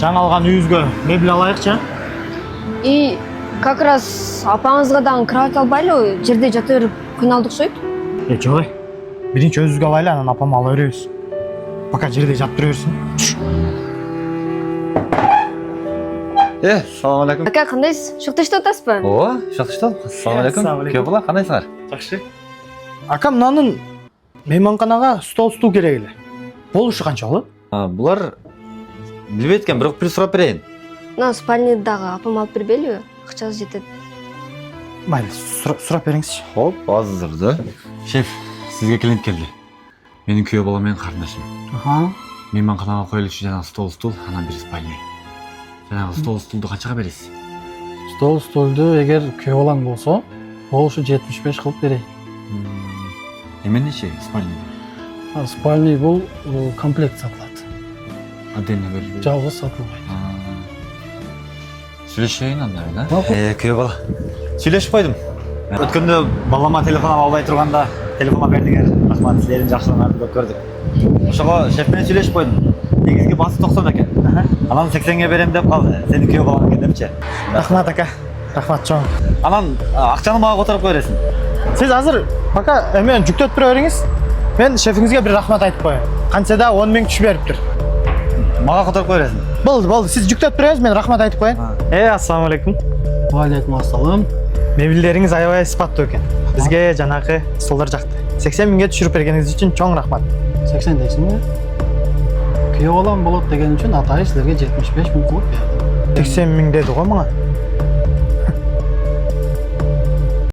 жаңа алған үйүзгө мебель алайыкчы. И как раз апаңызга дагы кровать албайлы, жерде жата берип кыйналды окшойт. Жок. Биринчи өзүбүзгө алайлы, анан апам ала беребиз. Пока жерде жатып тура берсин. Салам алейкум. Ака, кандайсыз? Шукта иштеп атасызбы? Ооба, жакшы. Салам алейкум. Кээ була, кандайсыңар? Жакшы. Ака, мынанын мейманканага стул керек эле. Болушу канчалуу? Булар билбейт экен, бирок бир сурап берейин. Мына спальни дагы апам алып бербейлиби? Акчасы жетет. Майли, сурап бериңизчи. Хоп, азыр. Шеф, сизге клиент келди. Менин күйөө балам менен карындашым. Мейманканага коюлуучу жанагы стул, анан бир спальни. Жанагы стулду канчага бересиз? Стулду эгер күйөө балаң болсо, болушу 75 кылып берейин. Эмнечи спальни? Спальни бул комплект сатылат. Отдельно берилбейт. Жалгыз сатылбайт. Сүйлөшөйүн анда, күйөө бала. Сүйлөшүп койдум. Өткөндө балама телефон албай турганда телефонго бердиңер. Рахмат, силердин жакшылыгыңарды көп көрдүк. Ошого шеф менен сүйлөшүп койдум. Негизги басы 90 экен. Анан 80ге берем деп калды. Сени күйөө балаң экен депчи. Рахмат ака. Рахмат чоң. Анан акчаны мага которуп бересиң. Сиз азыр пока эмен жүктөп тура бериңиз. Мен шефиңизге бир рахмат айтып коеюн. Канча да 10 миң түшүп бериптир. Мага которуп бересиң. Болду. Сиз жүктөп тура бериңиз, мен рахмат айтып коеюн. Ассаламу алейкум. Алейкум ассалам. Мебелдериңиз аябай сыпаттуу экен. Бизге жанагы столдор жакты. 80 миңге түшүрүп бергениңиз үчүн чоң рахмат. 80 дейсиңби? Күйөө балам болот деген үчүн атайын силерге 75 миң кылып бердим. 80 миң деди го мага.